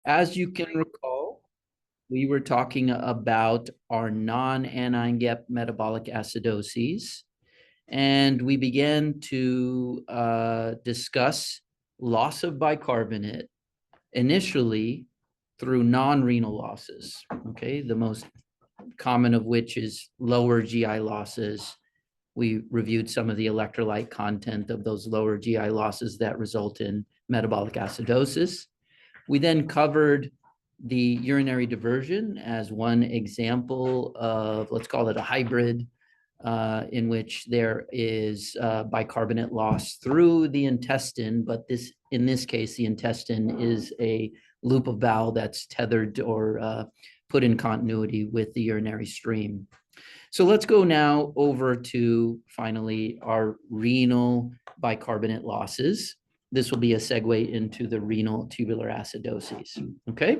As you can recall, we were talking about our non-anion gap metabolic acidoses, and we began to discuss loss of bicarbonate initially through non-renal losses. Okay, the most common of which is lower GI losses. We reviewed some of the electrolyte content of those lower GI losses that result in metabolic acidosis. We then covered the urinary diversion as one example of, let's call it a hybrid, in which there is bicarbonate loss through the intestine, but in this case, the intestine is a loop of bowel that's tethered or put in continuity with the urinary stream. So let's go now over to finally our renal bicarbonate losses. This will be a segue into the renal tubular acidosis. Okay.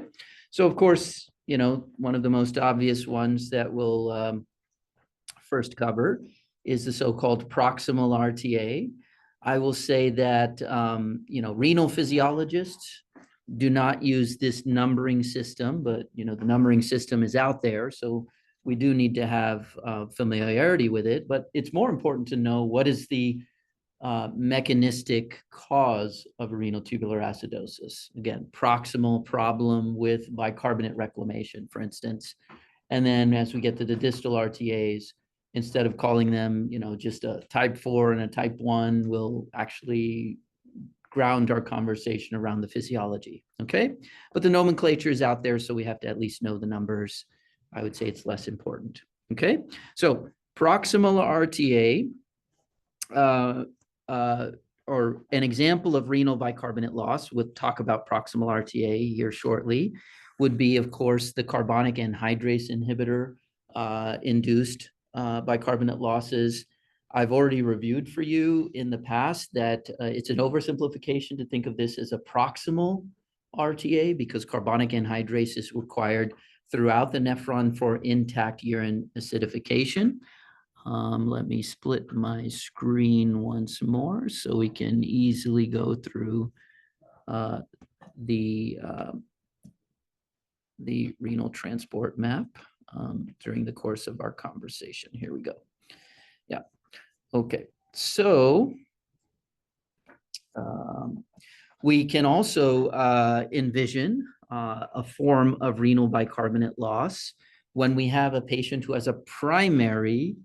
So of course, one of the most obvious ones that we'll first cover is the so-called proximal RTA. I will say that, renal physiologists do not use this numbering system, but, the numbering system is out there. So we do need to have familiarity with it, but it's more important to know what is the mechanistic cause of renal tubular acidosis. Again, proximal problem with bicarbonate reclamation, for instance. And then as we get to the distal RTAs, instead of calling them, just a type 4 and a type 1, we'll actually ground our conversation around the physiology, okay? But the nomenclature is out there, so we have to at least know the numbers. I would say it's less important, okay? So proximal RTA, or an example of renal bicarbonate loss, we'll talk about proximal RTA here shortly, would be, of course, the carbonic anhydrase inhibitor induced bicarbonate losses. I've already reviewed for you in the past that it's an oversimplification to think of this as a proximal RTA because carbonic anhydrase is required throughout the nephron for intact urine acidification. Let me split my screen once more so we can easily go through the renal transport map during the course of our conversation. Here we go. Yeah. Okay. So we can also envision a form of renal bicarbonate loss when we have a patient who has a primary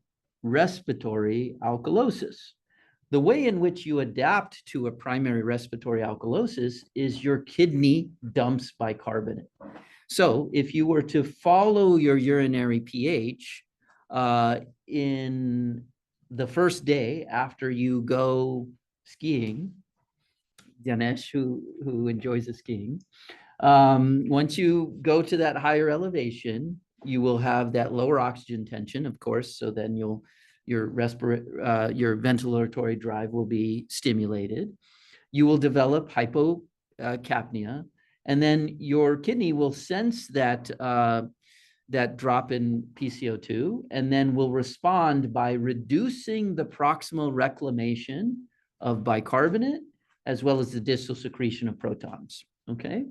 respiratory alkalosis. The way in which you adapt to a primary respiratory alkalosis is your kidney dumps bicarbonate. So if you were to follow your urinary pH in the first day after you go skiing, Ganesh, who enjoys the skiing, once you go to that higher elevation, you will have that lower oxygen tension, of course. So then your ventilatory drive will be stimulated. You will develop hypocapnia, and then your kidney will sense that drop in PCO2, and then will respond by reducing the proximal reclamation of bicarbonate as well as the distal secretion of protons. Okay.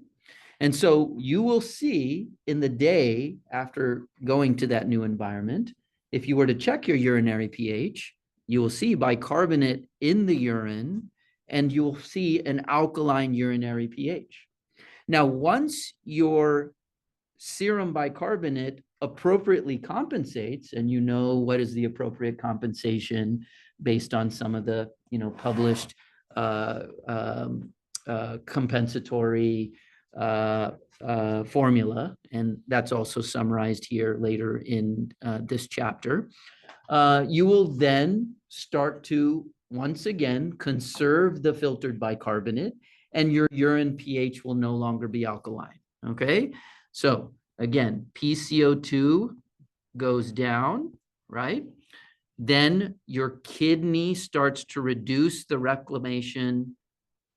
And so you will see in the day after going to that new environment, if you were to check your urinary pH, you will see bicarbonate in the urine and you will see an alkaline urinary pH. Now, once your serum bicarbonate appropriately compensates, and you know what is the appropriate compensation based on some of the published compensatory formula, and that's also summarized here later in this chapter. You will then start to once again conserve the filtered bicarbonate, and your urine pH will no longer be alkaline. Okay, so again, PCO2 goes down, right? Then your kidney starts to reduce the reclamation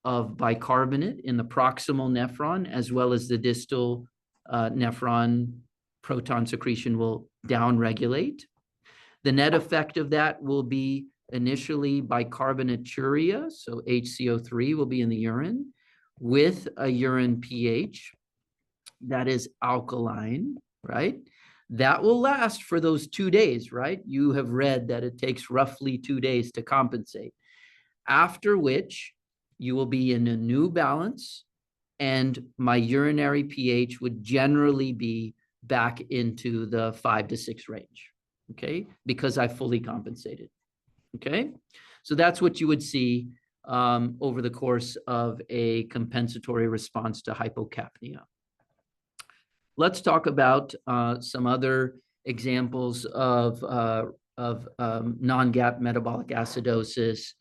of bicarbonate in the proximal nephron, as well as the distal nephron. Proton secretion will downregulate. The net effect of that will be initially bicarbonaturia, so HCO3 will be in the urine with a urine pH that is alkaline, right? That will last for those 2 days, right? You have read that it takes roughly 2 days to compensate, after which you will be in a new balance, and my urinary pH would generally be back into the 5 to 6 range, okay? Because I fully compensated, okay? So that's what you would see over the course of a compensatory response to hypocapnia. Let's talk about some other examples of non-GAP metabolic acidosis.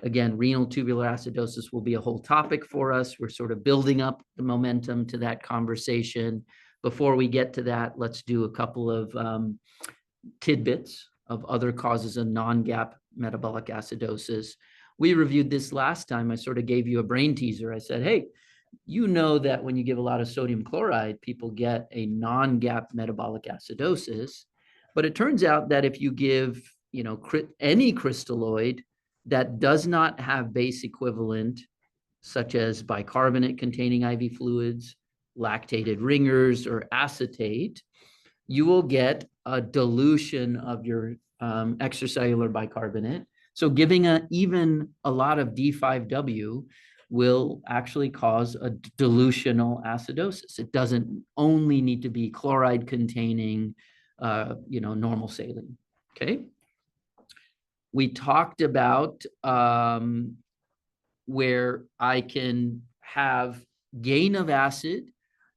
Again, renal tubular acidosis will be a whole topic for us. We're sort of building up the momentum to that conversation. Before we get to that, let's do a couple of tidbits of other causes of non-GAP metabolic acidosis. We reviewed this last time. I sort of gave you a brain teaser. I said, hey, you know that when you give a lot of sodium chloride, people get a non-GAP metabolic acidosis. But it turns out that if you give, any crystalloid that does not have base equivalent, such as bicarbonate containing IV fluids, lactated ringers, or acetate, you will get a dilution of your extracellular bicarbonate. So giving even a lot of D5W will actually cause a dilutional acidosis. It doesn't only need to be chloride containing, normal saline, okay? We talked about where I can have gain of acid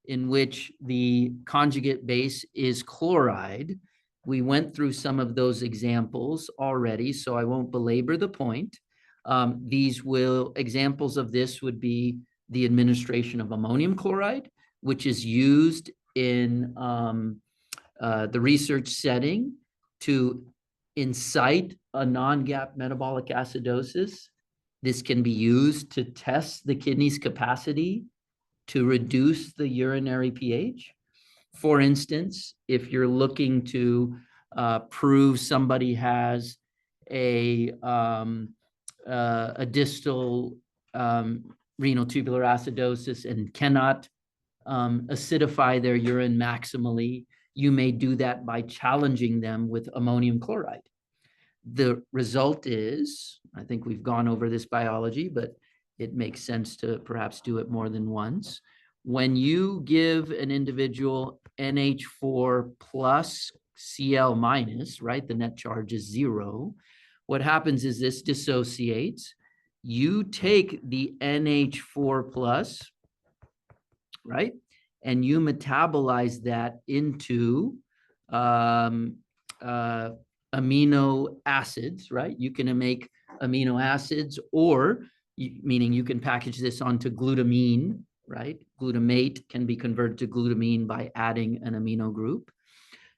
in which the conjugate base is chloride. We went through some of those examples already, so I won't belabor the point. Examples of this would be the administration of ammonium chloride, which is used in the research setting to incite a non-GAP metabolic acidosis. This can be used to test the kidney's capacity to reduce the urinary pH. For instance, if you're looking to prove somebody has a distal renal tubular acidosis and cannot acidify their urine maximally, you may do that by challenging them with ammonium chloride. The result is, I think we've gone over this biology, but it makes sense to perhaps do it more than once. When you give an individual NH4 plus Cl minus, right, the net charge is 0, what happens is this dissociates. You take the NH4 plus, right, and you metabolize that into amino acids, right? You can make amino acids, or meaning you can package this onto glutamine, right? Glutamate can be converted to glutamine by adding an amino group.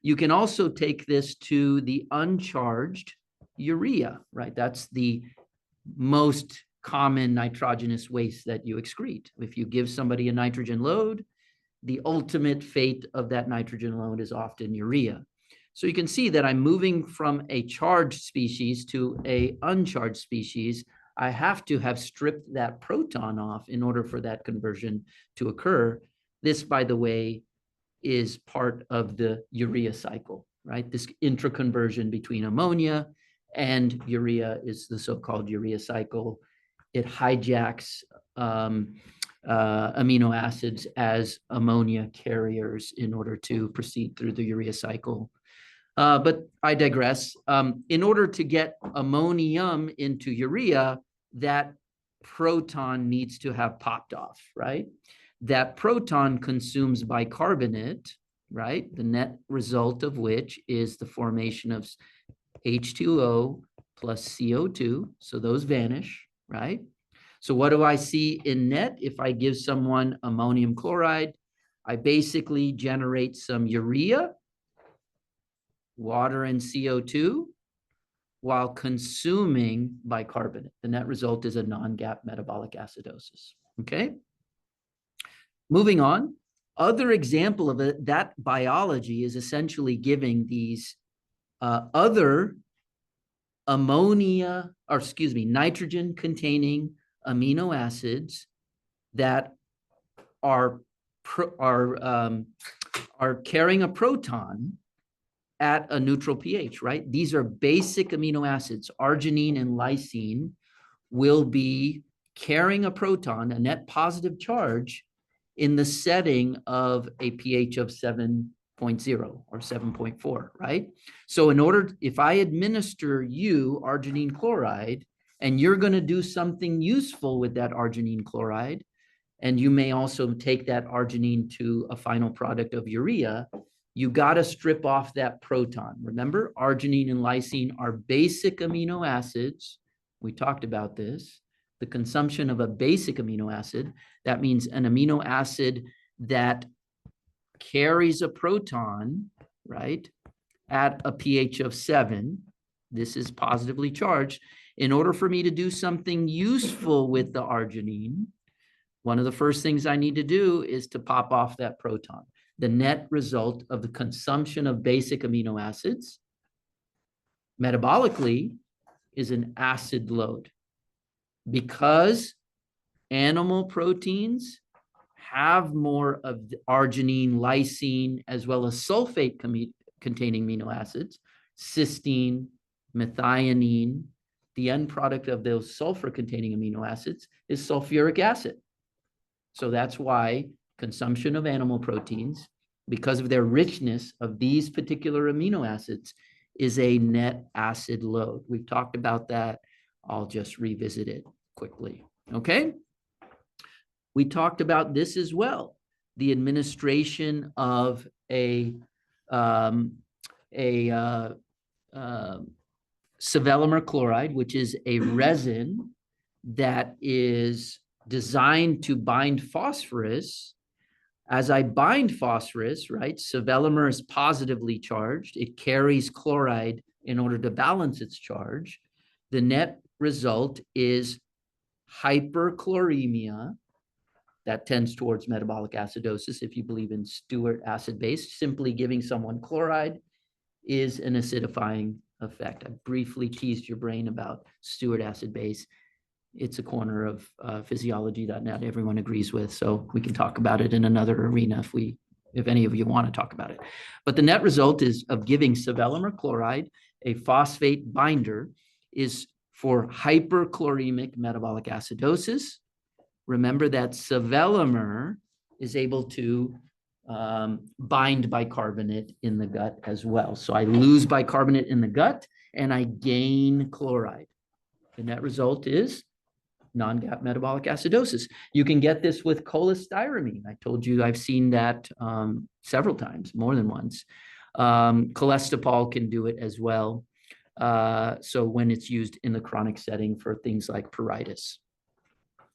You can also take this to the uncharged urea, right? That's the most common nitrogenous waste that you excrete. If you give somebody a nitrogen load, the ultimate fate of that nitrogen load is often urea. So you can see that I'm moving from a charged species to an uncharged species. I have to have stripped that proton off in order for that conversion to occur. This, by the way, is part of the urea cycle, right? This intraconversion between ammonia and urea is the so-called urea cycle. It hijacks amino acids as ammonia carriers in order to proceed through the urea cycle. But I digress. In order to get ammonium into urea, that proton needs to have popped off, right? That proton consumes bicarbonate, right? The net result of which is the formation of H2O plus CO2. So those vanish, right? So what do I see in net? If I give someone ammonium chloride, I basically generate some urea, water, and CO2 while consuming bicarbonate. The net result is a non-GAP metabolic acidosis, okay? Moving on, other example of it, that biology is essentially giving these other nitrogen-containing amino acids that are are carrying a proton at a neutral pH, right? These are basic amino acids. Arginine and lysine will be carrying a proton, a net positive charge, in the setting of a pH of 7.0 or 7.4, right? So if I administer you arginine chloride, and you're going to do something useful with that arginine chloride, and you may also take that arginine to a final product of urea, you got to strip off that proton. Remember, arginine and lysine are basic amino acids. We talked about this. The consumption of a basic amino acid, that means an amino acid that carries a proton, right, at a pH of 7. This is positively charged. In order for me to do something useful with the arginine, one of the first things I need to do is to pop off that proton. The net result of the consumption of basic amino acids metabolically is an acid load. Because animal proteins have more of the arginine, lysine, as well as sulfate containing amino acids, cysteine, methionine, the end product of those sulfur containing amino acids is sulfuric acid. So that's why consumption of animal proteins, because of their richness of these particular amino acids, is a net acid load. We've talked about that. I'll just revisit it quickly. Okay. We talked about this as well. The administration of a sevelamer chloride, which is a resin that is designed to bind phosphorus. As I bind phosphorus, right, sevelamer is positively charged. It carries chloride in order to balance its charge. The net result is hyperchloremia. That tends towards metabolic acidosis. If you believe in Stewart acid base, simply giving someone chloride is an acidifying effect. I briefly teased your brain about Stewart acid base. It's a corner of physiology that not everyone agrees with, so we can talk about it in another arena if any of you want to talk about it. But the net result is of giving sevelamer chloride, a phosphate binder, is for hyperchloremic metabolic acidosis. Remember that sevelamer is able to bind bicarbonate in the gut as well. So I lose bicarbonate in the gut and I gain chloride. The net result is non-GAP metabolic acidosis. You can get this with cholestyramine. I told you I've seen that several times, more than once. Cholestyramine can do it as well. So when it's used in the chronic setting for things like pruritus.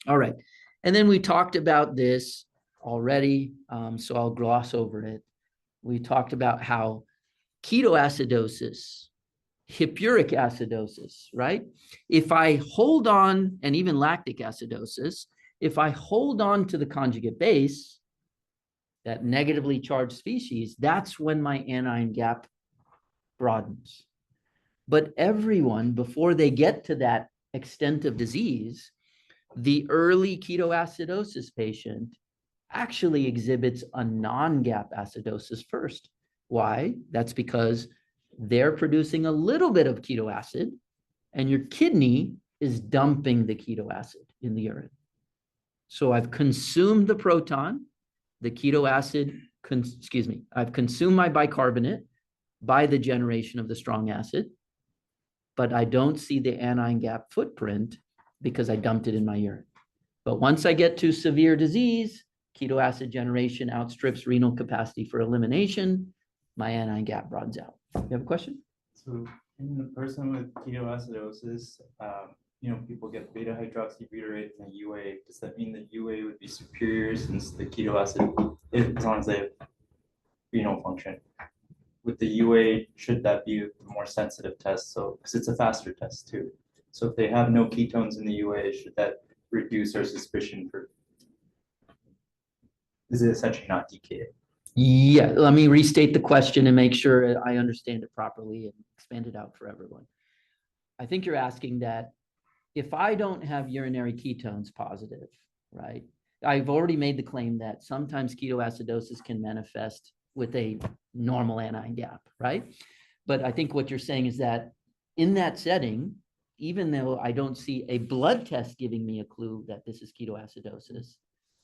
All right. And then we talked about this already, so I'll gloss over it. We talked about how ketoacidosis, hippuric acidosis, right? If I hold on, and even lactic acidosis, if I hold on to the conjugate base, that negatively charged species, that's when my anion gap broadens. But everyone, before they get to that extent of disease, the early ketoacidosis patient actually exhibits a non-GAP acidosis first. Why? That's because they're producing a little bit of keto acid and your kidney is dumping the keto acid in the urine. So I've consumed the proton, the keto acid, I've consumed my bicarbonate by the generation of the strong acid, but I don't see the anion gap footprint because I dumped it in my urine. But once I get to severe disease, keto acid generation outstrips renal capacity for elimination, my anion gap broadens out. You have a question? So in the person with ketoacidosis, people get beta hydroxybutyrate and UA. Does that mean that UA would be superior since the keto acid, as long as they have renal function? With the UA, should that be a more sensitive test? So, because it's a faster test too. So if they have no ketones in the UA, should that reduce our suspicion for, is it essentially not DKA? Yeah, let me restate the question and make sure I understand it properly and expand it out for everyone. I think you're asking that if I don't have urinary ketones positive, right? I've already made the claim that sometimes ketoacidosis can manifest with a normal anion gap, right? But I think what you're saying is that in that setting, even though I don't see a blood test giving me a clue that this is ketoacidosis,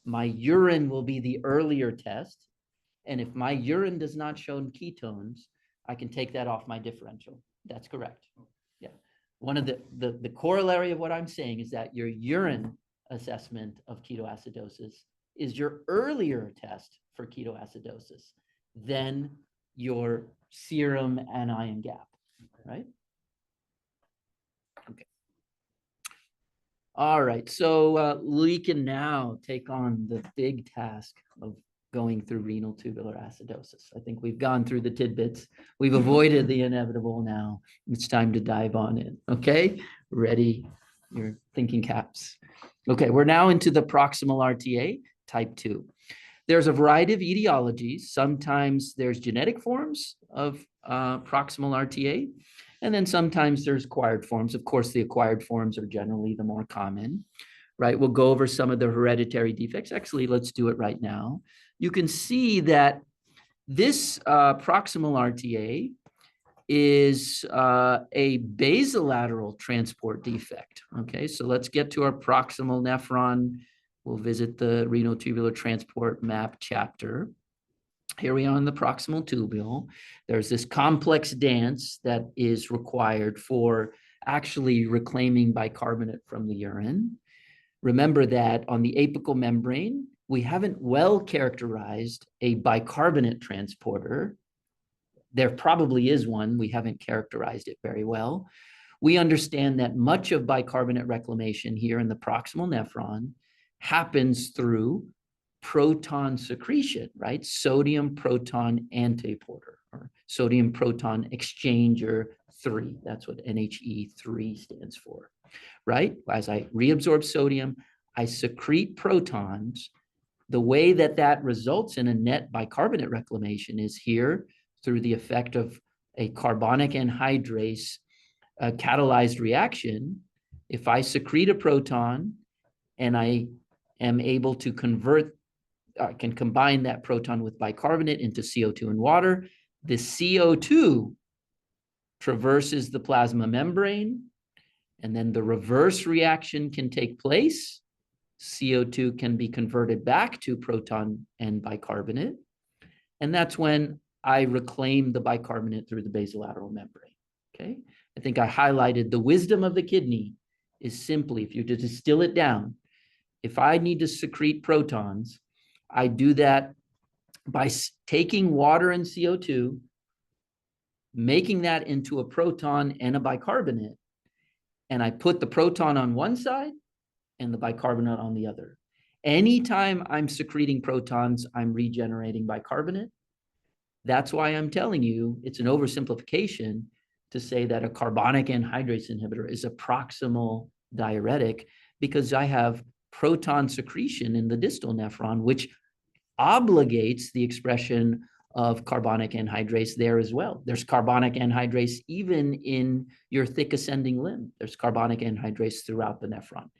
my urine will be the earlier test. And if my urine does not show ketones, I can take that off my differential. That's correct. Yeah. One of the corollary of what I'm saying is that your urine assessment of ketoacidosis is your earlier test for ketoacidosis than your serum anion gap, right? Okay. All right, so we can now take on the big task of going through renal tubular acidosis. I think we've gone through the tidbits. We've avoided the inevitable now. It's time to dive on in, okay? Ready, your thinking caps. Okay, we're now into the proximal RTA, type 2. There's a variety of etiologies. Sometimes there's genetic forms of proximal RTA, and then sometimes there's acquired forms. Of course, the acquired forms are generally the more common, right? We'll go over some of the hereditary defects. Actually, let's do it right now. You can see that this proximal RTA is a basolateral transport defect. Okay, so let's get to our proximal nephron. We'll visit the renal tubular transport map chapter. Here we are in the proximal tubule. There's this complex dance that is required for actually reclaiming bicarbonate from the urine. Remember that on the apical membrane, we haven't well characterized a bicarbonate transporter. There probably is one. We haven't characterized it very well. We understand that much of bicarbonate reclamation here in the proximal nephron happens through proton secretion, right? Sodium proton antiporter or sodium proton exchanger 3. That's what NHE3 stands for, right? As I reabsorb sodium, I secrete protons. The way that that results in a net bicarbonate reclamation is here through the effect of a carbonic anhydrase catalyzed reaction. If I secrete a proton and I am able to convert, can combine that proton with bicarbonate into CO2 and water, the CO2 traverses the plasma membrane, and then the reverse reaction can take place. CO2 can be converted back to proton and bicarbonate. And that's when I reclaim the bicarbonate through the basolateral membrane, okay? I think I highlighted the wisdom of the kidney is simply, if you distill it down, if I need to secrete protons, I do that by taking water and CO2, making that into a proton and a bicarbonate, and I put the proton on one side and the bicarbonate on the other. Anytime I'm secreting protons, I'm regenerating bicarbonate. That's why I'm telling you it's an oversimplification to say that a carbonic anhydrase inhibitor is a proximal diuretic, because I have proton secretion in the distal nephron, which obligates the expression of carbonic anhydrase there as well. There's carbonic anhydrase even in your thick ascending limb. There's carbonic anhydrase throughout the nephron.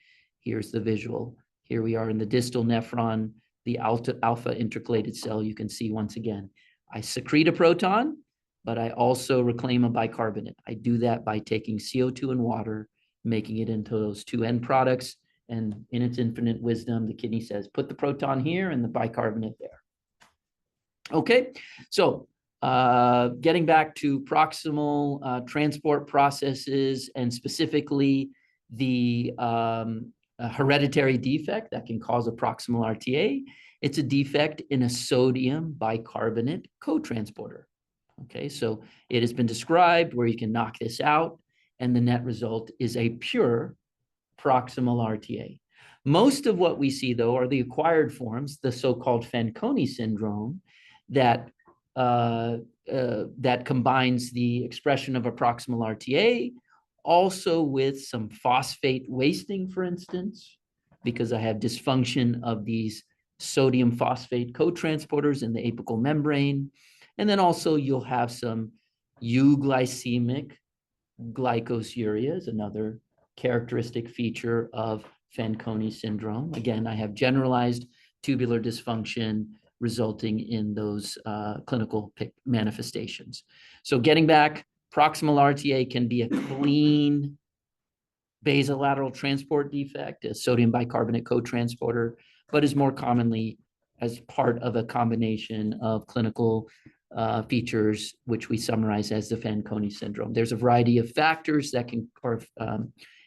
Here's the visual. Here we are in the distal nephron, the alpha intercalated cell. You can see once again, I secrete a proton, but I also reclaim a bicarbonate. I do that by taking CO2 and water, making it into those two end products. And in its infinite wisdom, the kidney says, put the proton here and the bicarbonate there. Okay, so getting back to proximal transport processes, and specifically the hereditary defect that can cause a proximal RTA. It's a defect in a sodium bicarbonate cotransporter. Okay, so it has been described where you can knock this out, and the net result is a pure proximal RTA. Most of what we see, though, are the acquired forms, the so-called Fanconi syndrome, that that combines the expression of a proximal RTA also with some phosphate wasting, for instance, because I have dysfunction of these sodium phosphate cotransporters in the apical membrane. And then also you'll have some euglycemic glycosuria is another characteristic feature of Fanconi syndrome. Again, I have generalized tubular dysfunction resulting in those clinical manifestations. So getting back, proximal RTA can be a clean basolateral transport defect, a sodium bicarbonate co-transporter, but is more commonly as part of a combination of clinical features, which we summarize as the Fanconi syndrome. There's a variety of factors that are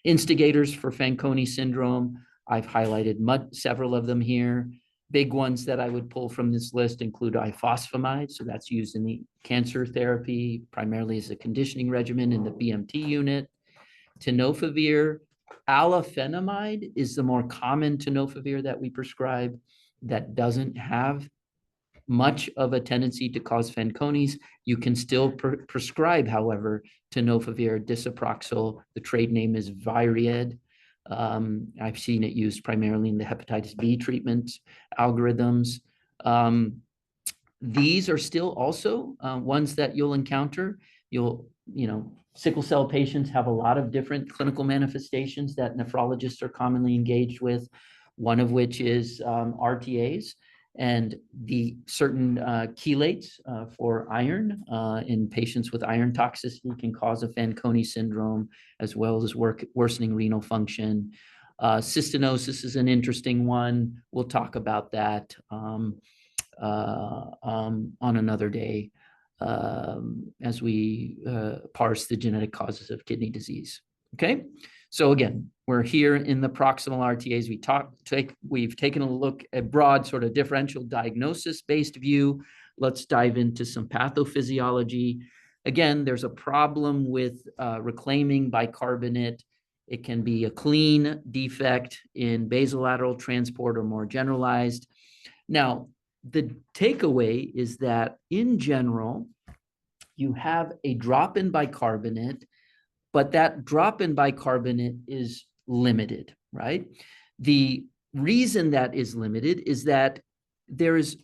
instigators for Fanconi syndrome. I've highlighted several of them here. Big ones that I would pull from this list include ifosfamide. So that's used in the cancer therapy, primarily as a conditioning regimen in the BMT unit. Tenofovir, alafenamide is the more common tenofovir that we prescribe that doesn't have much of a tendency to cause Fanconi's. You can still prescribe, however, tenofovir disoproxil. The trade name is Viried. I've seen it used primarily in the hepatitis B treatment algorithms. These are still also ones that you'll encounter. Sickle cell patients have a lot of different clinical manifestations that nephrologists are commonly engaged with, one of which is RTAs. And the certain chelates for iron in patients with iron toxicity can cause a Fanconi syndrome, as well as worsening renal function. Cystinosis is an interesting one. We'll talk about that on another day as we parse the genetic causes of kidney disease. Okay, so again, we're here in the proximal RTAs. We've taken a look at broad sort of differential diagnosis-based view. Let's dive into some pathophysiology. Again, there's a problem with reclaiming bicarbonate. It can be a clean defect in basolateral transport or more generalized. Now, the takeaway is that in general, you have a drop in bicarbonate, but that drop in bicarbonate is limited, right? The reason that is limited is that there is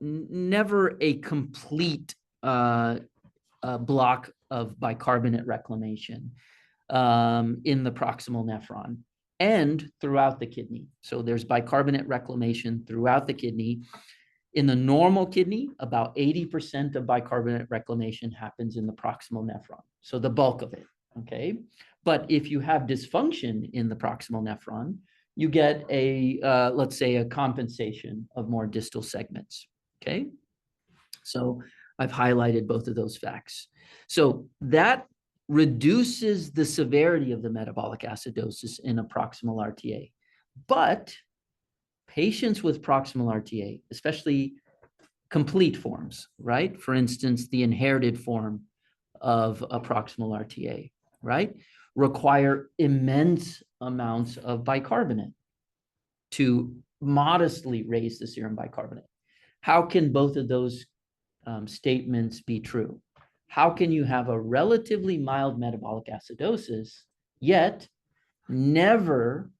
never a complete block of bicarbonate reclamation in the proximal nephron and throughout the kidney. So there's bicarbonate reclamation throughout the kidney. In the normal kidney, about 80% of bicarbonate reclamation happens in the proximal nephron. So the bulk of it, okay? But if you have dysfunction in the proximal nephron, you get let's say, a compensation of more distal segments, okay? So I've highlighted both of those facts. So that reduces the severity of the metabolic acidosis in a proximal RTA. But patients with proximal RTA, especially complete forms, right? For instance, the inherited form of a proximal RTA, right? Require immense amounts of bicarbonate to modestly raise the serum bicarbonate. How can both of those statements be true? How can you have a relatively mild metabolic acidosis, yet never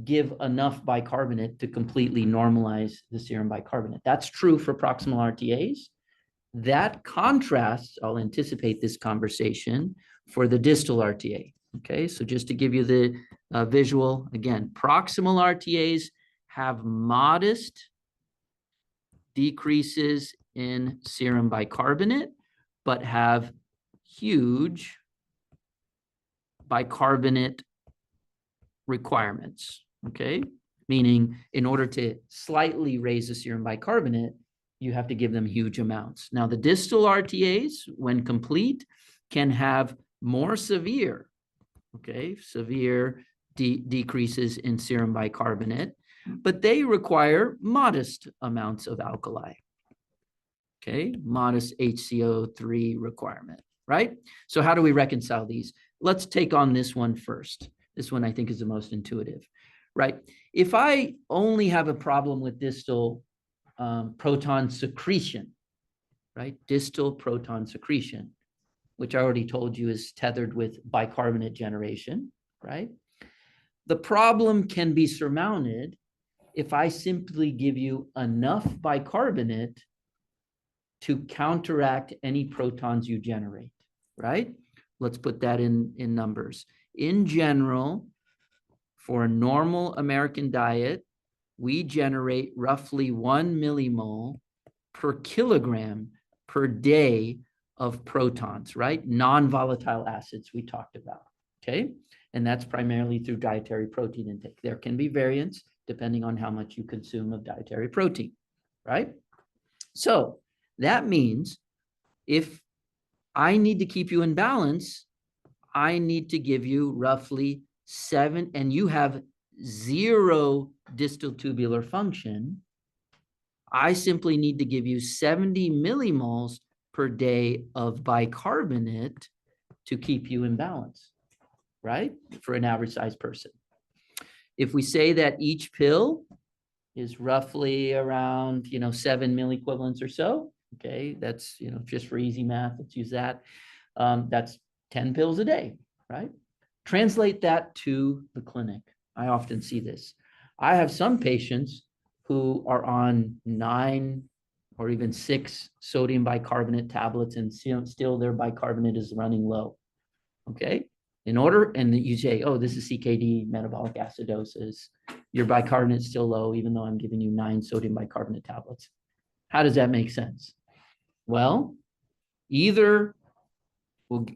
give enough bicarbonate to completely normalize the serum bicarbonate? That's true for proximal RTAs. That contrasts, I'll anticipate this conversation, for the distal RTA. Okay, so just to give you the visual, again, proximal RTAs have modest decreases in serum bicarbonate, but have huge bicarbonate requirements, okay? Meaning in order to slightly raise the serum bicarbonate, you have to give them huge amounts. Now, the distal RTAs, when complete, can have more severe, okay, severe decreases in serum bicarbonate, but they require modest amounts of alkali, okay, modest HCO3 requirement, right? So how do we reconcile these? Let's take on this one first. This one I think is the most intuitive, right? If I only have a problem with distal proton secretion, right? Distal proton secretion, which I already told you is tethered with bicarbonate generation, right? The problem can be surmounted if I simply give you enough bicarbonate to counteract any protons you generate, right? Let's put that in numbers. In general, for a normal American diet, we generate roughly 1 millimole per kilogram per day of protons, right? Non-volatile acids we talked about, okay? And that's primarily through dietary protein intake. There can be variance depending on how much you consume of dietary protein, right? So that means if I need to keep you in balance, I need to give you roughly 7, and you have 0 distal tubular function. I simply need to give you 70 millimoles per day of bicarbonate to keep you in balance, right? For an average sized person. If we say that each pill is roughly around, 7 milliequivalents or so, okay, that's, just for easy math, let's use that. That's 10 pills a day, right? Translate that to the clinic. I often see this. I have some patients who are on 9 or even 6 sodium bicarbonate tablets, and still their bicarbonate is running low. Okay. And you say, oh, this is CKD, metabolic acidosis. Your bicarbonate is still low, even though I'm giving you 9 sodium bicarbonate tablets. How does that make sense? Well, either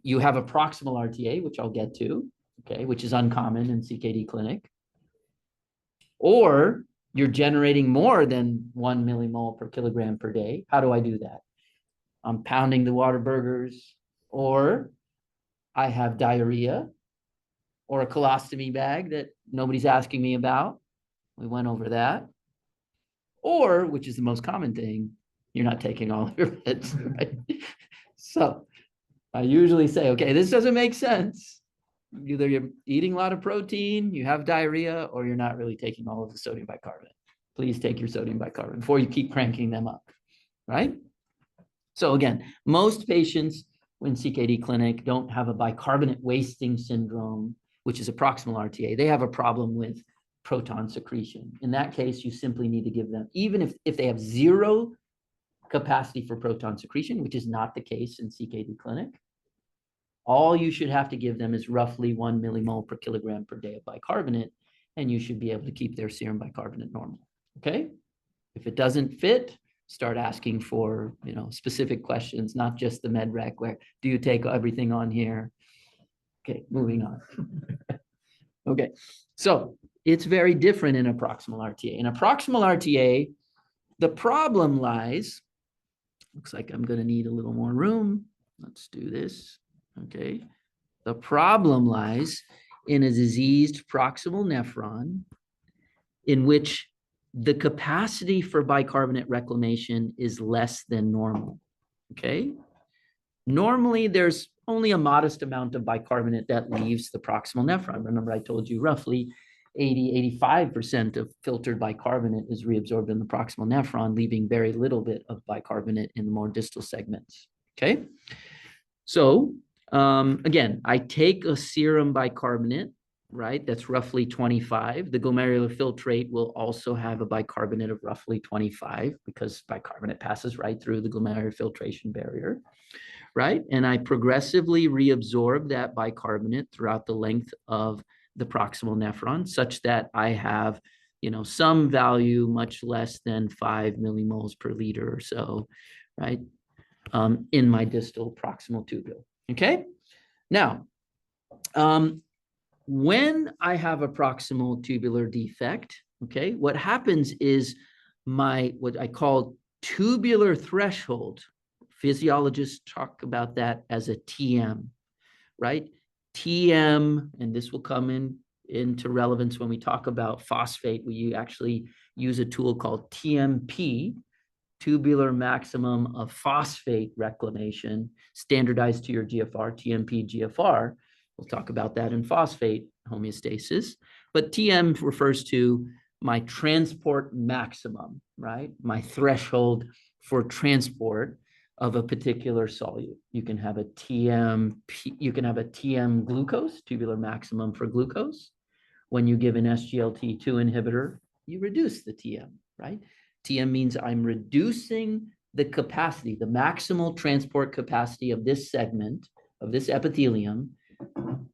you have a proximal RTA, which I'll get to, okay, which is uncommon in CKD clinic, or you're generating more than 1 millimole per kilogram per day. How do I do that? I'm pounding the water burgers, or I have diarrhea, or a colostomy bag that nobody's asking me about. We went over that. Or, which is the most common thing, you're not taking all of your meds, right? So I usually say, okay, this doesn't make sense. Either you're eating a lot of protein, you have diarrhea, or you're not really taking all of the sodium bicarbonate. Please take your sodium bicarbonate before you keep cranking them up, right? So again, most patients in CKD clinic don't have a bicarbonate wasting syndrome, which is a proximal RTA. They have a problem with proton secretion. In that case, you simply need to give them, even if they have 0 capacity for proton secretion, which is not the case in CKD clinic, all you should have to give them is roughly 1 millimole per kilogram per day of bicarbonate, and you should be able to keep their serum bicarbonate normal, okay? If it doesn't fit, start asking for, specific questions, not just the med rec where, do you take everything on here? Okay, moving on. Okay, so it's very different in a proximal RTA. In a proximal RTA, the problem lies, looks like I'm gonna need a little more room. Let's do this, okay? The problem lies in a diseased proximal nephron in which the capacity for bicarbonate reclamation is less than normal, okay? Normally, there's only a modest amount of bicarbonate that leaves the proximal nephron. Remember, I told you roughly 85% of filtered bicarbonate is reabsorbed in the proximal nephron, leaving very little bit of bicarbonate in the more distal segments, okay? So again, I take a serum bicarbonate, right? That's roughly 25. The glomerular filtrate will also have a bicarbonate of roughly 25 because bicarbonate passes right through the glomerular filtration barrier, right? And I progressively reabsorb that bicarbonate throughout the length of the proximal nephron such that I have, some value much less than 5 millimoles per liter or so, right? In my distal proximal tubule, okay? Now, when I have a proximal tubular defect, okay, what happens is what I call tubular threshold, physiologists talk about that as a TM, right? TM, and this will come into relevance when we talk about phosphate. We actually use a tool called TMP, tubular maximum of phosphate reclamation, standardized to your GFR, TMP GFR. We'll talk about that in phosphate homeostasis. But TM refers to my transport maximum, right? My threshold for transport of a particular solute. You can have a TM glucose, tubular maximum for glucose. When you give an SGLT2 inhibitor, you reduce the TM, right? TM means I'm reducing the capacity, the maximal transport capacity of this segment, of this epithelium,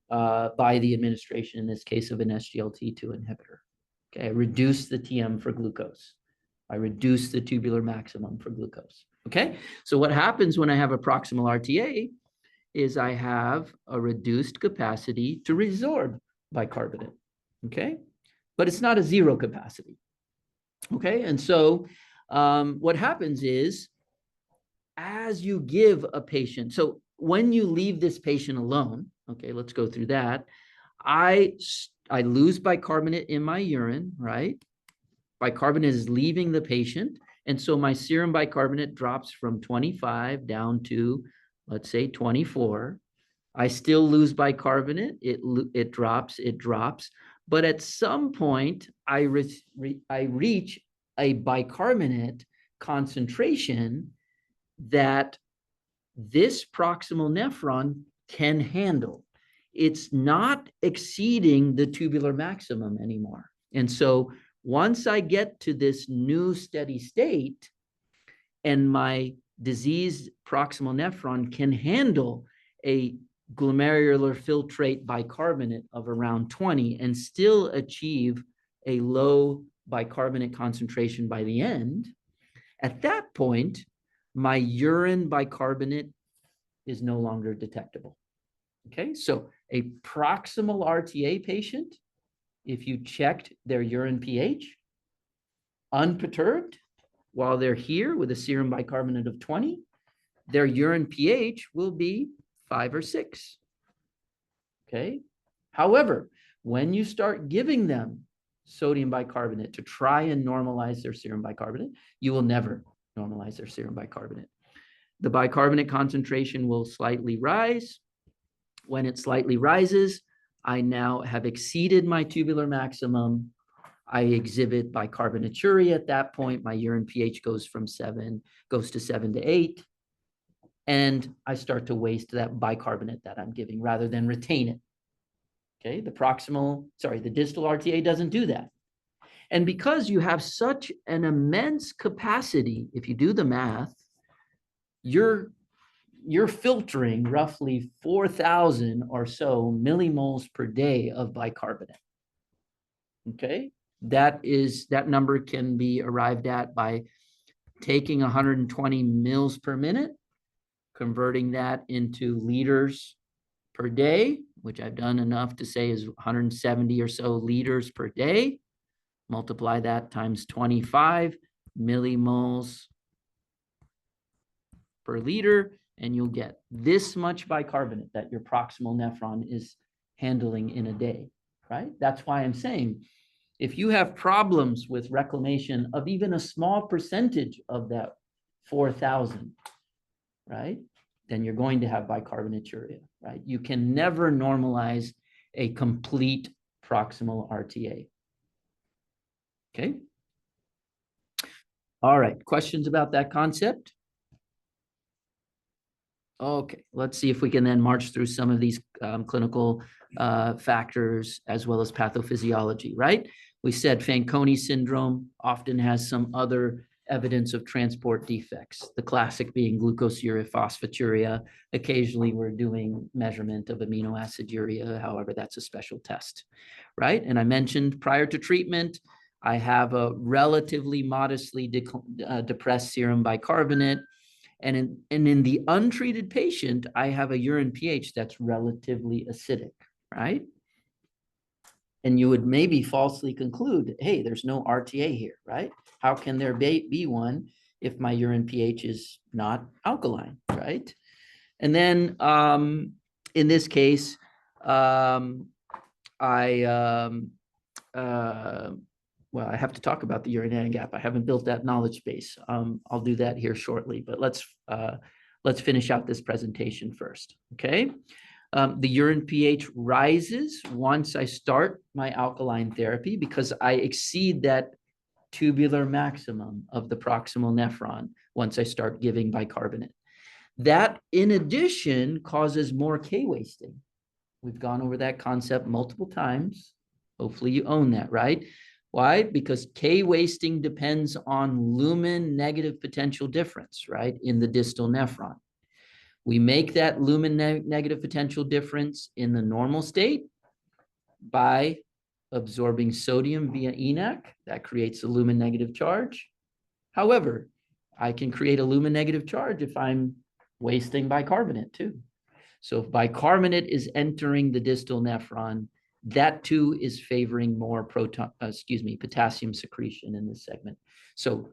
by the administration, in this case of an SGLT2 inhibitor. Okay, I reduce the TM for glucose. I reduce the tubular maximum for glucose. Okay, so what happens when I have a proximal RTA is I have a reduced capacity to resorb bicarbonate. Okay, but it's not a zero capacity. Okay, and so what happens is as you give a patient, so when you leave this patient alone, okay, let's go through that. I lose bicarbonate in my urine, right? Bicarbonate is leaving the patient. And so my serum bicarbonate drops from 25 down to, let's say, 24. I still lose bicarbonate. It drops. But at some point, I reach a bicarbonate concentration that this proximal nephron can handle. It's not exceeding the tubular maximum anymore. And so once I get to this new steady state and my diseased proximal nephron can handle a glomerular filtrate bicarbonate of around 20 and still achieve a low bicarbonate concentration by the end, at that point, my urine bicarbonate is no longer detectable. Okay, so a proximal RTA patient, if you checked their urine pH, unperturbed, while they're here with a serum bicarbonate of 20, their urine pH will be 5 or 6. Okay, however, when you start giving them sodium bicarbonate to try and normalize their serum bicarbonate, you will never normalize their serum bicarbonate. The bicarbonate concentration will slightly rise. When it slightly rises, I now have exceeded my tubular maximum. I exhibit bicarbonaturia at that point. My urine pH goes to 7 to 8. And I start to waste that bicarbonate that I'm giving rather than retain it. Okay, the distal RTA doesn't do that. And because you have such an immense capacity, if you do the math, you're filtering roughly 4,000 or so millimoles per day of bicarbonate. Okay, that number can be arrived at by taking 120 mils per minute, converting that into liters per day, which I've done enough to say is 170 or so liters per day. Multiply that times 25 millimoles per liter, and you'll get this much bicarbonate that your proximal nephron is handling in a day, right? That's why I'm saying if you have problems with reclamation of even a small percentage of that 4,000, right, then you're going to have bicarbonaturia, right? You can never normalize a complete proximal RTA. Okay. All right. Questions about that concept? Okay. Let's see if we can then march through some of these clinical factors as well as pathophysiology, right? We said Fanconi syndrome often has some other evidence of transport defects, the classic being glucosuria phosphaturia. Occasionally we're doing measurement of amino aciduria, however, that's a special test, right? And I mentioned prior to treatment, I have a relatively modestly depressed serum bicarbonate. And in the untreated patient, I have a urine pH that's relatively acidic, right? And you would maybe falsely conclude, hey, there's no RTA here, right? How can there be one if my urine pH is not alkaline, right? And then in this case, well, I have to talk about the urinary gap. I haven't built that knowledge base. I'll do that here shortly, but let's finish out this presentation first, okay? The urine pH rises once I start my alkaline therapy because I exceed that tubular maximum of the proximal nephron once I start giving bicarbonate. That, in addition, causes more K wasting. We've gone over that concept multiple times. Hopefully you own that, right? Why? Because K wasting depends on lumen negative potential difference, right, in the distal nephron. We make that lumen negative potential difference in the normal state by absorbing sodium via ENaC. That creates a lumen negative charge. However, I can create a lumen negative charge if I'm wasting bicarbonate too. So if bicarbonate is entering the distal nephron, that too is favoring more potassium secretion in this segment. So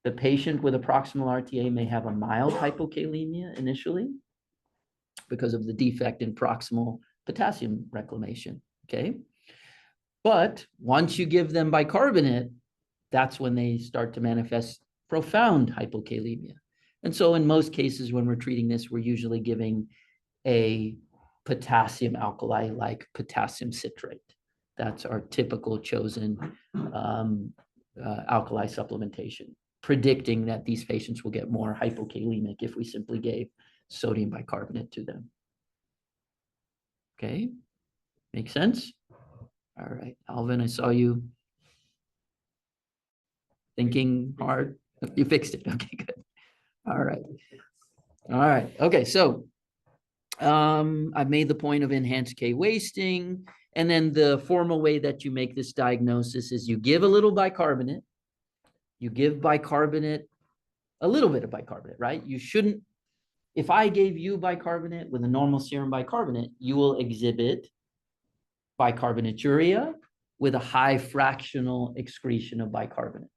the patient with a proximal RTA may have a mild hypokalemia initially because of the defect in proximal potassium reclamation, okay? But once you give them bicarbonate, that's when they start to manifest profound hypokalemia. And so in most cases, when we're treating this, we're usually giving a potassium alkali like potassium citrate. That's our typical chosen alkali supplementation, predicting that these patients will get more hypokalemic if we simply gave sodium bicarbonate to them. Okay, make sense? All right, Alvin, I saw you thinking hard. You fixed it. Okay, good. All right. All right. Okay, so I've made the point of enhanced K wasting. And then the formal way that you make this diagnosis is you give a little bicarbonate. You give bicarbonate, a little bit of bicarbonate, right? You shouldn't, if I gave you bicarbonate with a normal serum bicarbonate, you will exhibit bicarbonaturia with a high fractional excretion of bicarbonate.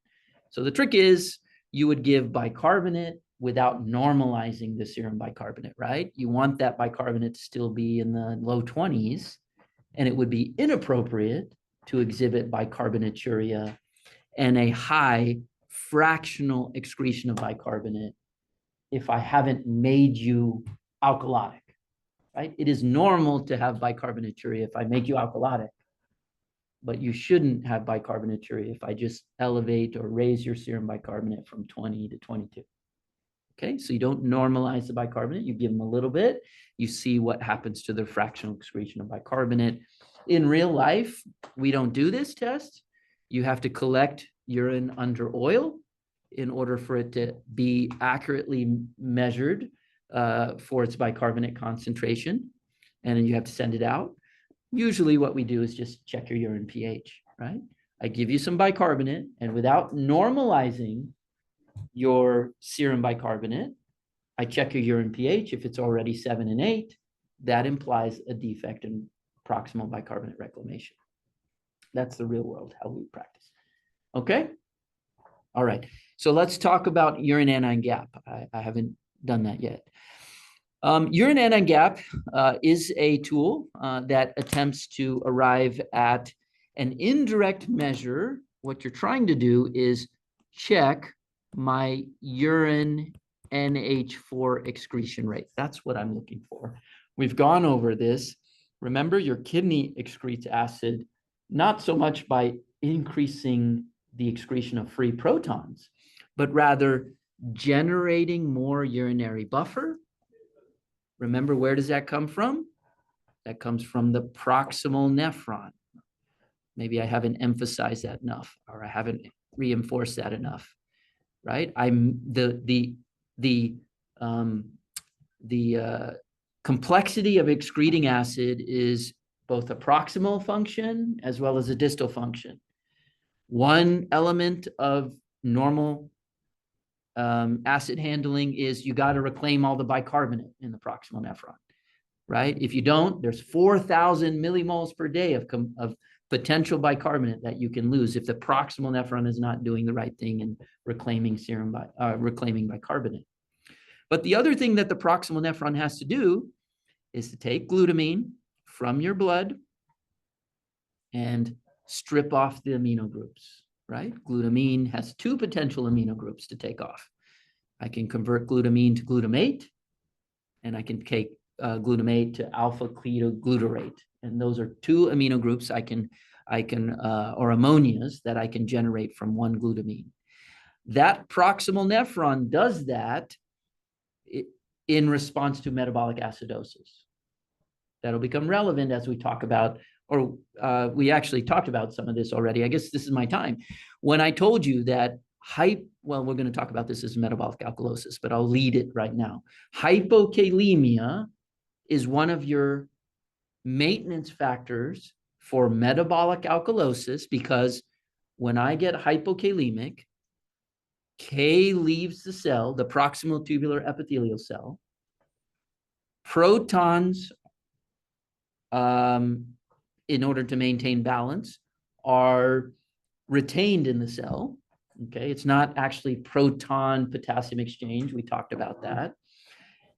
So the trick is you would give bicarbonate without normalizing the serum bicarbonate, right? You want that bicarbonate to still be in the low 20s, and it would be inappropriate to exhibit bicarbonaturia and a high fractional excretion of bicarbonate if I haven't made you alkalotic, right? It is normal to have bicarbonaturia if I make you alkalotic, but you shouldn't have bicarbonaturia if I just elevate or raise your serum bicarbonate from 20 to 22. Okay, so you don't normalize the bicarbonate, you give them a little bit, you see what happens to the fractional excretion of bicarbonate. In real life, we don't do this test. You have to collect urine under oil in order for it to be accurately measured for its bicarbonate concentration, and then you have to send it out. Usually what we do is just check your urine pH, right? I give you some bicarbonate, and without normalizing your serum bicarbonate, I check your urine pH. If it's already 7 and 8, that implies a defect in proximal bicarbonate reclamation. That's the real world, how we practice. Okay? All right. So let's talk about urine anion gap. I haven't done that yet. Urine anion gap is a tool that attempts to arrive at an indirect measure. What you're trying to do is check my urine NH4 excretion rate. That's what I'm looking for. We've gone over this. Remember, your kidney excretes acid not so much by increasing the excretion of free protons, but rather generating more urinary buffer. Remember, where does that come from? That comes from the proximal nephron. Maybe I haven't emphasized that enough, or I haven't reinforced that enough, right? The complexity of excreting acid is both a proximal function as well as a distal function. One element of normal acid handling is you got to reclaim all the bicarbonate in the proximal nephron, right? If you don't, there's 4,000 millimoles per day of potential bicarbonate that you can lose if the proximal nephron is not doing the right thing and reclaiming reclaiming bicarbonate. But the other thing that the proximal nephron has to do is to take glutamine from your blood and strip off the amino groups, right? Glutamine has 2 potential amino groups to take off. I can convert glutamine to glutamate, and I can take glutamate to alpha-ketoglutarate. And those are 2 amino groups or ammonias that I can generate from one glutamine. That proximal nephron does that in response to metabolic acidosis. That'll become relevant as we talk about, or we actually talked about some of this already. I guess this is my time. When I told you that Well, we're going to talk about this as metabolic alkalosis, but I'll lead it right now. Hypokalemia is one of your maintenance factors for metabolic alkalosis, because when I get hypokalemic, K leaves the cell, the proximal tubular epithelial cell. Protons, in order to maintain balance, are retained in the cell. Okay, it's not actually proton potassium exchange. We talked about that.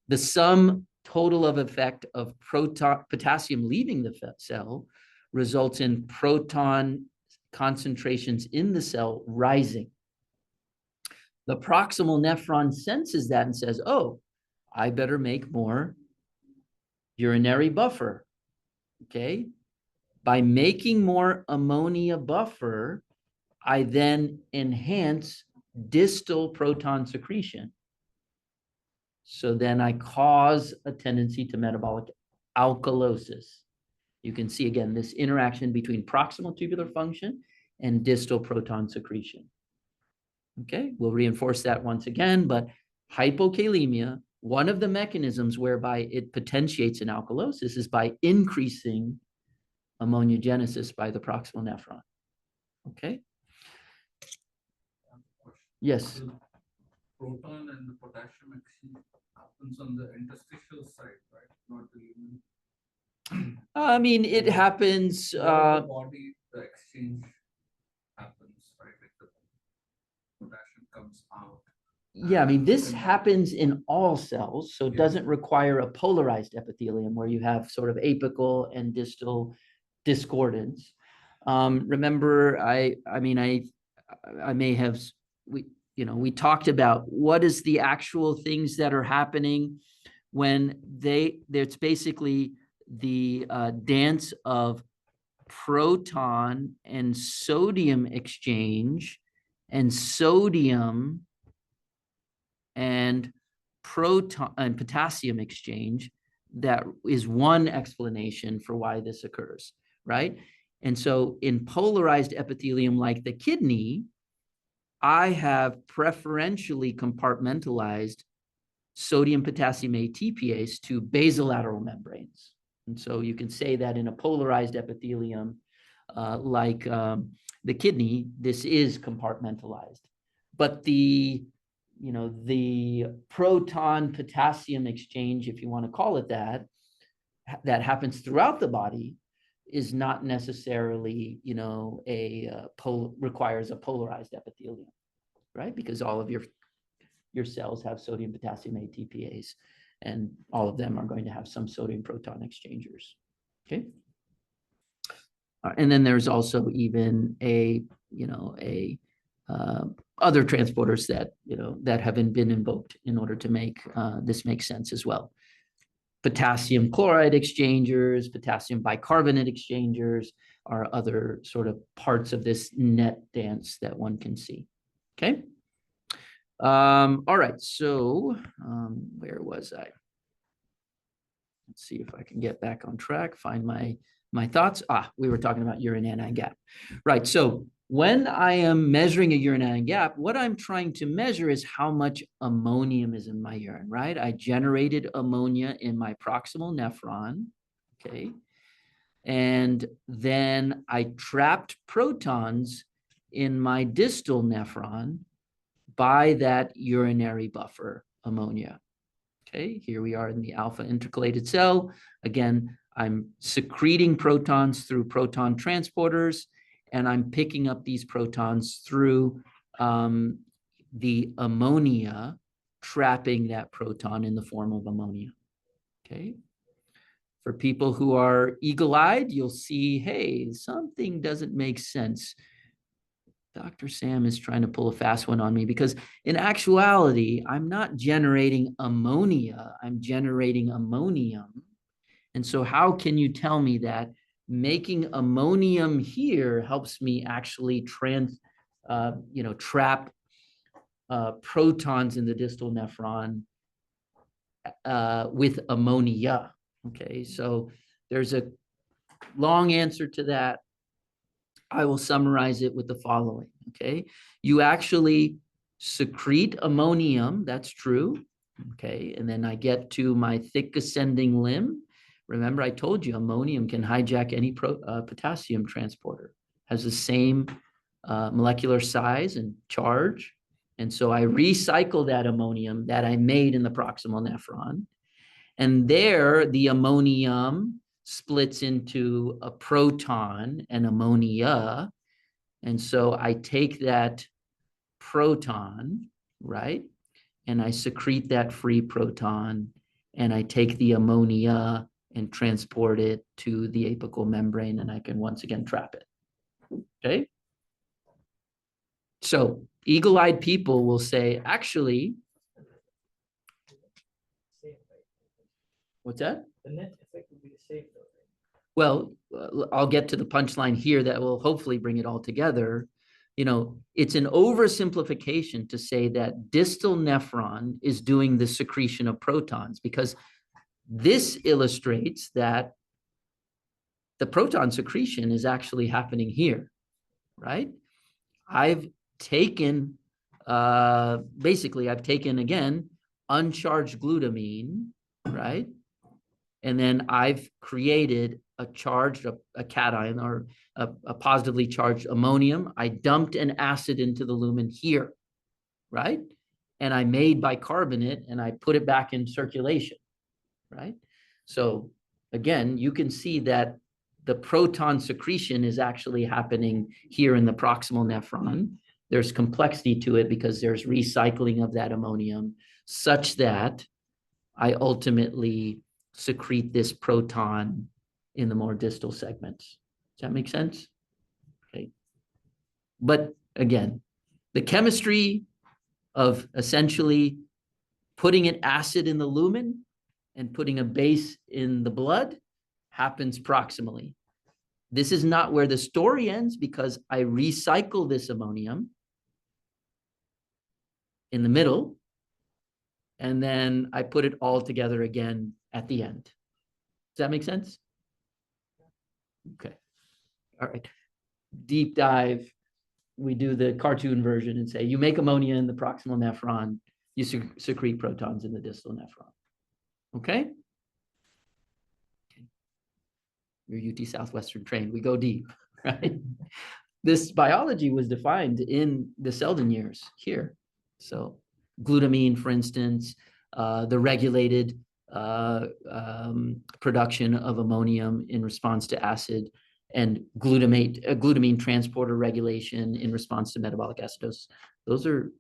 The sum total of effect of potassium leaving the cell results in proton concentrations in the cell rising. The proximal nephron senses that and says, oh, I better make more urinary buffer. Okay. By making more ammonia buffer, I then enhance distal proton secretion. So then I cause a tendency to metabolic alkalosis. You can see again this interaction between proximal tubular function and distal proton secretion. Okay, we'll reinforce that once again, but hypokalemia, one of the mechanisms whereby it potentiates an alkalosis is by increasing ammoniogenesis by the proximal nephron. Okay. Yes. The proton and the potassium exchange happens on the interstitial side, right? Not the lumen. I mean, it happens. The body, the exchange happens, right? Like the potassium comes out. Yeah, I mean, this happens in all cells, so it Yeah. doesn't require a polarized epithelium where you have sort of apical and distal discordance. Remember, I may have, we talked about what is the actual things that are happening when there's basically the dance of proton and sodium exchange, and sodium and proton and potassium exchange. That is one explanation for why this occurs, right? And so in polarized epithelium like the kidney, I have preferentially compartmentalized sodium potassium ATPase to basolateral membranes. And so you can say that in a polarized epithelium like the kidney, this is compartmentalized. But the proton potassium exchange, if you want to call it that, that happens throughout the body is not necessarily, requires a polarized epithelium, right? Because all of your cells have sodium potassium ATPase, and all of them are going to have some sodium proton exchangers. Okay. And then there's also even other transporters that haven't been invoked in order to make this make sense as well. Potassium chloride exchangers, potassium bicarbonate exchangers are other sort of parts of this net dance that one can see. Okay. All right. So where was I? Let's see if I can get back on track, find my thoughts. We were talking about urine anion gap. Right. So when I am measuring a urine anion gap, what I'm trying to measure is how much ammonium is in my urine, right? I generated ammonia in my proximal nephron, okay? And then I trapped protons in my distal nephron by that urinary buffer ammonia. Okay, here we are in the alpha intercalated cell. Again, I'm secreting protons through proton transporters, and I'm picking up these protons through the ammonia, trapping that proton in the form of ammonia. Okay. For people who are eagle-eyed, you'll see, hey, something doesn't make sense. Dr. Sam is trying to pull a fast one on me, because in actuality, I'm not generating ammonia, I'm generating ammonium. And so how can you tell me that making ammonium here helps me actually trap protons in the distal nephron with ammonia? Okay, so there's a long answer to that. I will summarize it with the following, okay? You actually secrete ammonium, that's true, okay? And then I get to my thick ascending limb. Remember, I told you ammonium can hijack any potassium transporter, has the same molecular size and charge. And so I recycle that ammonium that I made in the proximal nephron. And there, the ammonium splits into a proton and ammonia. And so I take that proton, right? And I secrete that free proton, and I take the ammonia and transport it to the apical membrane, and I can once again trap it. Okay? So eagle-eyed people will say, actually, what's that? The net effect would be the same though, right? Well, I'll get to the punchline here that will hopefully bring it all together. You know, it's an oversimplification to say that distal nephron is doing the secretion of protons, because this illustrates that the proton secretion is actually happening here, right? I've taken, basically, I've taken, again, uncharged glutamine, right? And then I've created a charged, a cation, or a positively charged ammonium. I dumped an acid into the lumen here, right? And I made bicarbonate and I put it back in circulation, right? So again, you can see that the proton secretion is actually happening here in the proximal nephron. There's complexity to it because there's recycling of that ammonium such that I ultimately secrete this proton in the more distal segments. Does that make sense? Okay. But again, the chemistry of essentially putting an acid in the lumen and putting a base in the blood happens proximally. This is not where the story ends, because I recycle this ammonium in the middle, and then I put it all together again at the end. Does that make sense? Okay. All right. Deep dive. We do the cartoon version and say, you make ammonia in the proximal nephron, you secrete protons in the distal nephron. Okay? You're UT Southwestern trained. We go deep, right? This biology was defined in the Selden years here. So glutamine, for instance, the regulated production of ammonium in response to acid, and glutamine transporter regulation in response to metabolic acidosis. Those are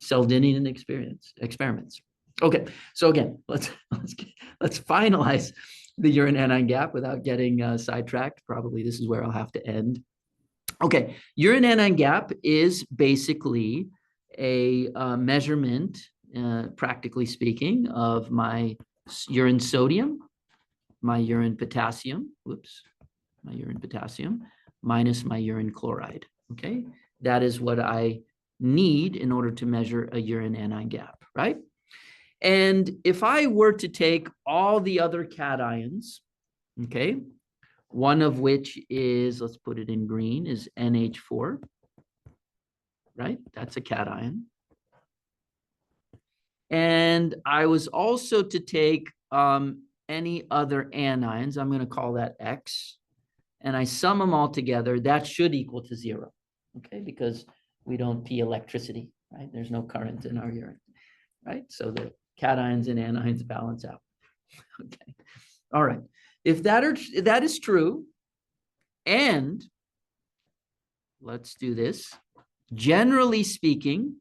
Seldenian experiments. Okay, so again, let's finalize the urine anion gap without getting sidetracked. Probably this is where I'll have to end. Okay, urine anion gap is basically a measurement, practically speaking, of my urine sodium, my urine potassium, my urine potassium, minus my urine chloride, okay? That is what I need in order to measure a urine anion gap, right? And if I were to take all the other cations, okay, one of which is, let's put it in green, is NH4, right? That's a cation. And I was also to take any other anions, I'm going to call that X, and I sum them all together, that should equal to 0, okay? Because we don't pee electricity, right? There's no current in our urine, right? So the cations and anions balance out, okay? All right, if that is true, and let's do this, generally speaking,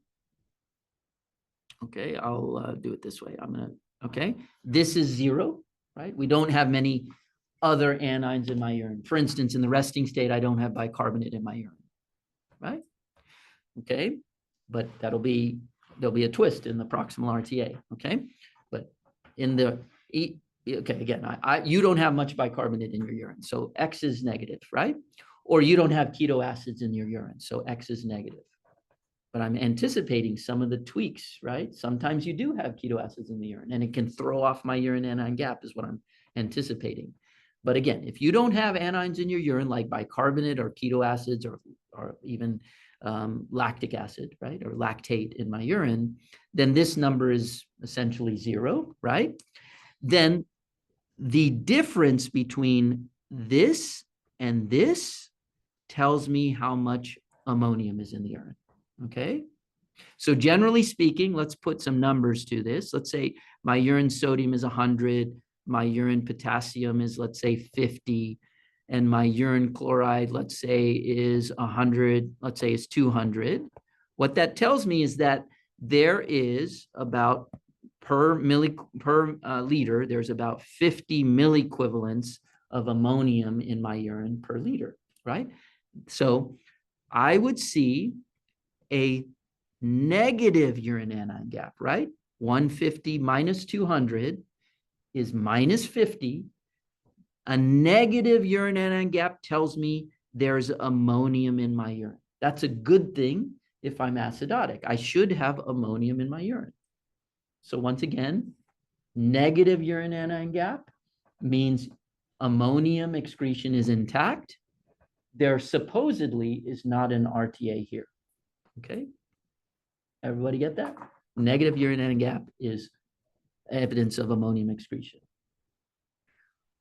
okay, I'll do it this way. Okay, this is 0, right? We don't have many other anions in my urine. For instance, in the resting state, I don't have bicarbonate in my urine, right? Okay, but there'll be a twist in the proximal RTA, okay? But in the, okay, again, you don't have much bicarbonate in your urine, so X is negative, right? Or you don't have keto acids in your urine, so X is negative. But I'm anticipating some of the tweaks, right? Sometimes you do have keto acids in the urine, and it can throw off my urine anion gap is what I'm anticipating. But again, if you don't have anions in your urine, like bicarbonate or keto acids or even lactic acid, right, or lactate in my urine, then this number is essentially 0, right? Then the difference between this and this tells me how much ammonium is in the urine, okay? So generally speaking, let's put some numbers to this. Let's say my urine sodium is 100, my urine potassium is, let's say, 50, and my urine chloride, let's say, is 100, let's say is 200. What that tells me is that there is about per liter, there's about 50 milliequivalents of ammonium in my urine per liter, right? So I would see a negative urine anion gap, right? 150 minus 200 is minus 50. A negative urine anion gap tells me there's ammonium in my urine. That's a good thing if I'm acidotic. I should have ammonium in my urine. So once again, negative urine anion gap means ammonium excretion is intact. There supposedly is not an RTA here. Okay? Everybody get that? Negative urine anion gap is evidence of ammonium excretion.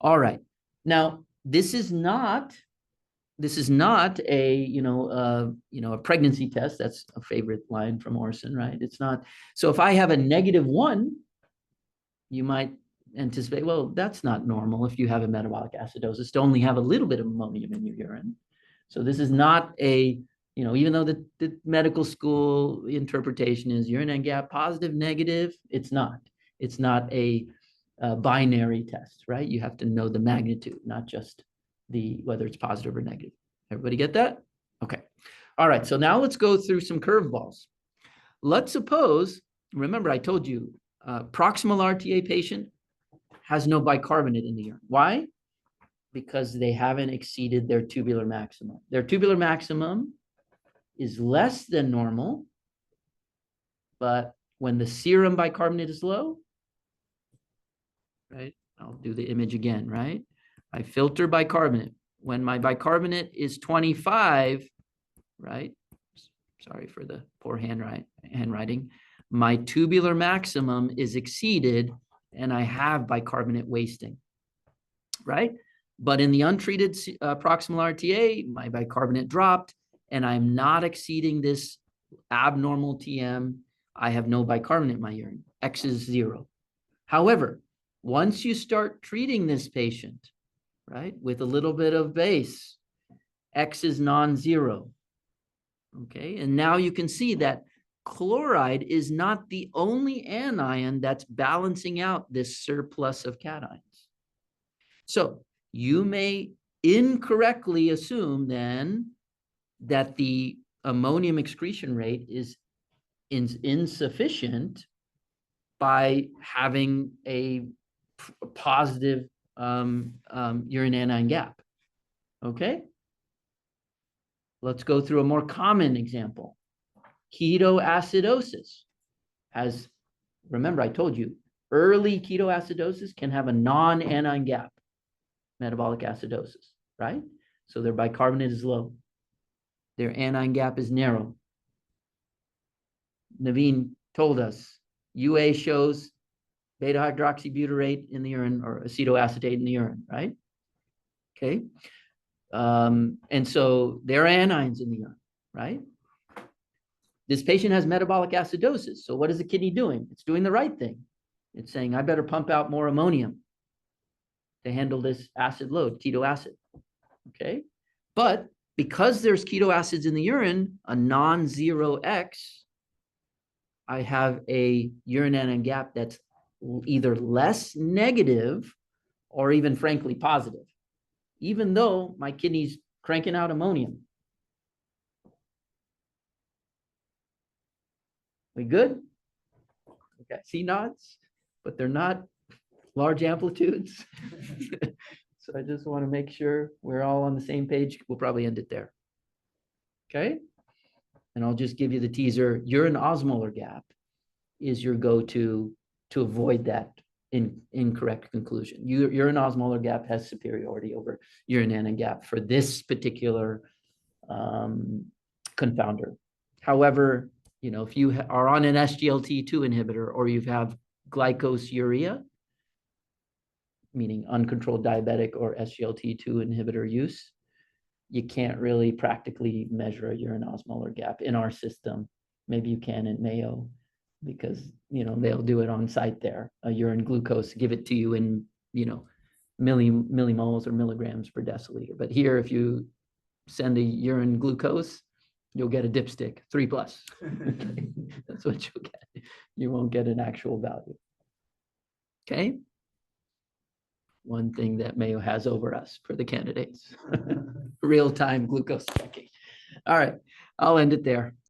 All right. Now, this is not a a pregnancy test. That's a favorite line from Orson, right? It's not. So if I have a -1, you might anticipate, well, that's not normal if you have a metabolic acidosis to only have a little bit of ammonium in your urine. So this is not a, even though the medical school interpretation is urine anion gap positive, negative, it's not. It's not a binary test, right? You have to know the magnitude, not just whether it's positive or negative. Everybody get that? Okay. All right. So now let's go through some curveballs. Let's suppose, remember I told you, proximal RTA patient has no bicarbonate in the urine. Why? Because they haven't exceeded their tubular maximum. Their tubular maximum is less than normal, but when the serum bicarbonate is low, right? I'll do the image again, right? I filter bicarbonate. When my bicarbonate is 25, right? Sorry for the poor handwriting. My tubular maximum is exceeded and I have bicarbonate wasting, right? But in the untreated proximal RTA, my bicarbonate dropped and I'm not exceeding this abnormal TM. I have no bicarbonate in my urine. X is 0. However, once you start treating this patient, right, with a little bit of base, X is non-zero. Okay, and now you can see that chloride is not the only anion that's balancing out this surplus of cations. So you may incorrectly assume then that the ammonium excretion rate is insufficient by having a positive urine anion gap. Okay? Let's go through a more common example. Ketoacidosis has, remember I told you, early ketoacidosis can have a non-anion gap metabolic acidosis, right? So their bicarbonate is low. Their anion gap is narrow. Naveen told us UA shows beta hydroxybutyrate in the urine or acetoacetate in the urine, right? Okay. And so there are anions in the urine, right? This patient has metabolic acidosis. So what is the kidney doing? It's doing the right thing. It's saying, I better pump out more ammonium to handle this acid load, keto acid. Okay. But because there's keto acids in the urine, a non-zero X, I have a urine anion gap that's either less negative or even frankly positive, even though my kidney's cranking out ammonium. We good? Okay, see nods, but they're not large amplitudes. So I just want to make sure we're all on the same page. We'll probably end it there. Okay. And I'll just give you the teaser. Urine osmolar gap is your go-to to avoid that incorrect conclusion. Urine osmolar gap has superiority over urine anion gap for this particular confounder. However, you know, if you are on an SGLT2 inhibitor or you have glycosuria, meaning uncontrolled diabetic or SGLT2 inhibitor use, you can't really practically measure a urine osmolar gap in our system. Maybe you can in Mayo because, you know, they'll do it on site there, a urine glucose, give it to you in, you know, millimoles or milligrams per deciliter. But here, if you send a urine glucose, you'll get a dipstick, 3+. Okay? That's what you'll get. You won't get an actual value. Okay. One thing that Mayo has over us for the candidates, real-time glucose checking. All right, I'll end it there.